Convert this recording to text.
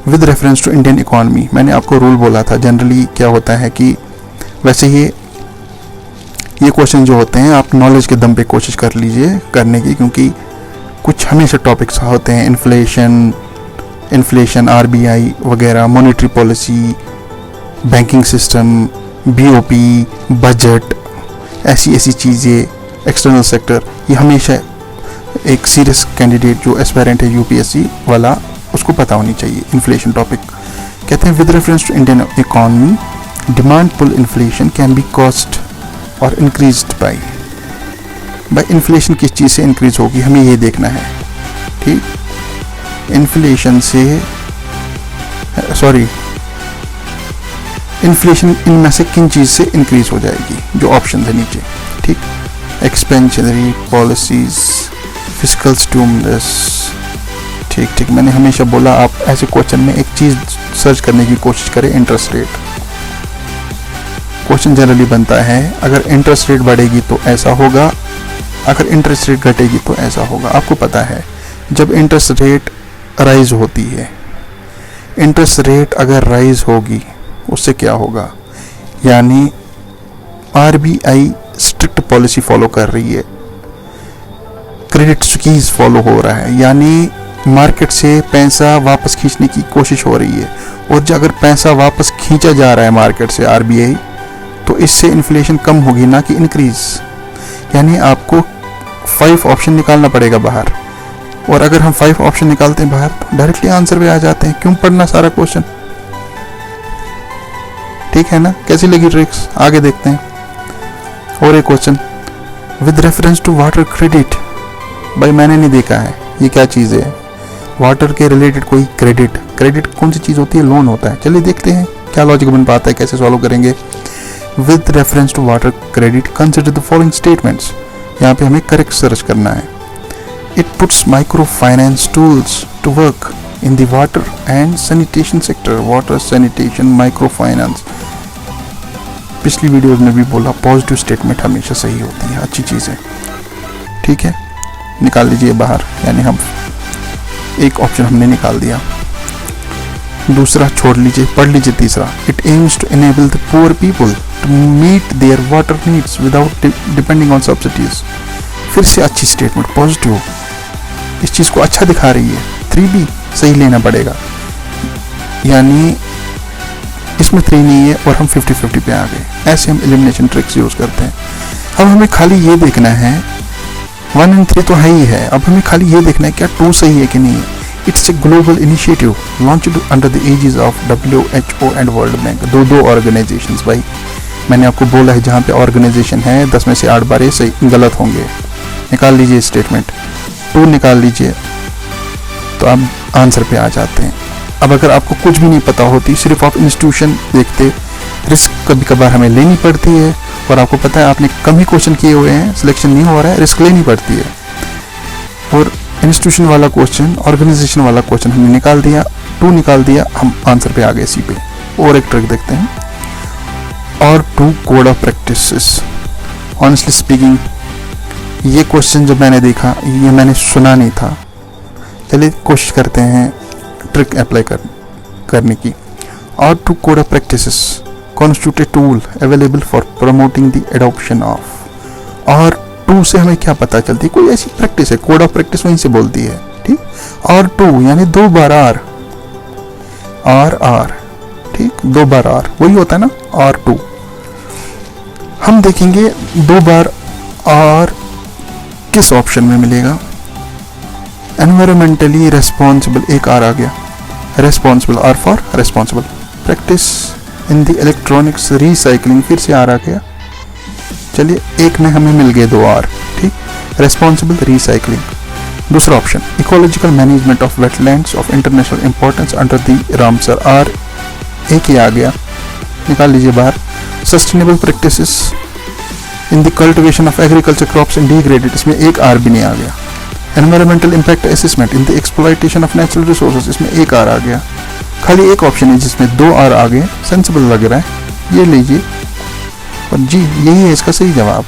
With reference to Indian economy. मैंने आपको rule बोला था, जनरली क्या होता है कि वैसे ये क्वेश्चन जो होते हैं आप नॉलेज के दम पे कोशिश कर लीजिए करने की, क्योंकि कुछ हमेशा टॉपिक्स होते हैं, इन्फ्लेशन, आरबीआई वगैरह, monetary policy, banking system, BOP, budget, ऐसी चीज़ें, एक्सटर्नल सेक्टर। ये हमेशा एक सीरियस कैंडिडेट जो एस्पायरेंट है यूपीएससी वाला उसको पता होनी चाहिए। इन्फ्लेशन टॉपिक कहते हैं with reference to Indian economy demand pull inflation can be cost और इंक्रीज्ड बाय इन्फ्लेशन किस चीज़ से इंक्रीज होगी हमें ये देखना है। ठीक, इन्फ्लेशन इनमें से किन चीज़ से इंक्रीज हो जाएगी, जो ऑप्शन है नीचे। ठीक, एक्सपेंशनरी पॉलिसीज, फिस्कल स्टिमुलस। ठीक, मैंने हमेशा बोला आप ऐसे क्वेश्चन में एक चीज़ सर्च करने की कोशिश करें, इंटरेस्ट रेट। क्वेश्चन जनरली बनता है अगर इंटरेस्ट रेट बढ़ेगी तो ऐसा होगा, अगर इंटरेस्ट रेट घटेगी तो ऐसा होगा। आपको पता है जब इंटरेस्ट रेट राइज होती है, इंटरेस्ट रेट अगर राइज होगी उससे क्या होगा, यानी आरबीआई स्ट्रिक्ट पॉलिसी फॉलो कर रही है, क्रेडिट स्क्वीज फॉलो हो रहा है, यानी मार्केट से पैसा वापस खींचने की कोशिश हो रही है। और जब अगर पैसा वापस खींचा जा रहा है मार्केट से आरबीआई, तो इससे इन्फ्लेशन कम होगी ना कि इंक्रीज। यानी आपको 5 ऑप्शन निकालना पड़ेगा बाहर, और अगर हम 5 ऑप्शन निकालते हैं बाहर तो डायरेक्टली आंसर पे आ जाते हैं। क्यों पढ़ना सारा क्वेश्चन, ठीक है ना। कैसी लगी ट्रिक्स, आगे देखते हैं। और एक question with reference to water credit. भाई मैंने नहीं देखा है ये क्या चीज़ है, वाटर के रिलेटेड कोई क्रेडिट कौन सी चीज़ होती है, लोन होता है। चलिए देखते हैं क्या लॉजिक बन पाता है, कैसे सॉल्व करेंगे। With reference to water credit consider the following statements. यहाँ पे हमें करेक्ट सर्च करना है। It puts micro finance tools to work in the water and sanitation sector. Water, sanitation, micro finance. पिछली वीडियोज में भी बोला पॉजिटिव स्टेटमेंट हमेशा सही होती है, अच्छी चीज़ है। ठीक है, निकाल लीजिए बाहर, यानी हम एक ऑप्शन हमने निकाल दिया, दूसरा छोड़ लीजिए, पढ़ लीजिए तीसरा। It aims to enable the poor people to meet their water needs without depending on subsidies. फिर से अच्छी स्टेटमेंट, पॉजिटिव, इस चीज़ को अच्छा दिखा रही है। 3B सही लेना पड़ेगा, यानी इसमें 3 नहीं है और हम 50-50 पे आ गए। ऐसे हम एलिमिनेशन ट्रिक्स यूज करते हैं। अब हमें खाली ये देखना है, 1 और 3 तो है ही है, अब हमें खाली ये देखना है क्या 2 सही है कि नहीं है। It's a global initiative launched under the aegis of WHO and world bank. दो ऑर्गेनाइजेशंस। भाई मैंने आपको बोला है जहाँ पे ऑर्गेनाइजेशन है 10 में से 8 बार सही गलत होंगे। निकाल लीजिए स्टेटमेंट, 2 निकाल लीजिए तो आप आंसर पे आ जाते हैं। अब अगर आपको कुछ भी नहीं पता होती, सिर्फ आप इंस्टीट्यूशन देखते, रिस्क कभी कभार हमें लेनी पड़ती है, और आपको पता है आपने कम ही क्वेश्चन किए हुए हैं, सिलेक्शन नहीं हो रहा है, रिस्क लेनी पड़ती है। और इंस्टीट्यूशन वाला क्वेश्चन, ऑर्गेनाइजेशन वाला क्वेश्चन हमने निकाल दिया, 2 निकाल दिया, हम आंसर पे आ गए इसी पे। और एक ट्रिक देखते हैं, और 2 code of practice. Honestly speaking ये क्वेश्चन जब मैंने देखा, ये मैंने सुना नहीं था। चलिए कोशिश करते हैं ट्रिक अप्लाई करने की। और 2 code of practice constitute a tool available for promoting the adoption of। और 2 से हमें क्या पता चलती है, कोई ऐसी प्रैक्टिस है, कोड ऑफ प्रैक्टिस वहीं से बोलती है। ठीक, और 2 यानी 2 बार R, ठीक, 2 बार R वही होता है ना, और 2। हम देखेंगे 2 बार R किस ऑप्शन में मिलेगा। एनवायरमेंटली रेस्पॉन्सिबल, एक R आ गया, responsible, R for responsible. Practice in the electronics recycling, फिर से R आ गया। चलिए एक में हमें मिल गए 2 R, ठीक, रेस्पॉन्सिबल रिसाइकलिंग। दूसरा option ecological management of wetlands of international importance under the Ramsar, R एक ही आ गया, निकाल लीजिए बाहर। Sustainable practices in the cultivation of agriculture crops in degraded, इसमें एक R भी नहीं आ गया। Environmental impact assessment in the exploitation of natural resources, इसमें एक R आ गया। खाली एक ऑप्शन है जिसमें 2 R आ गए, सेंसिबल लग रहा है, ये लीजिए। और जी यही है इसका सही जवाब।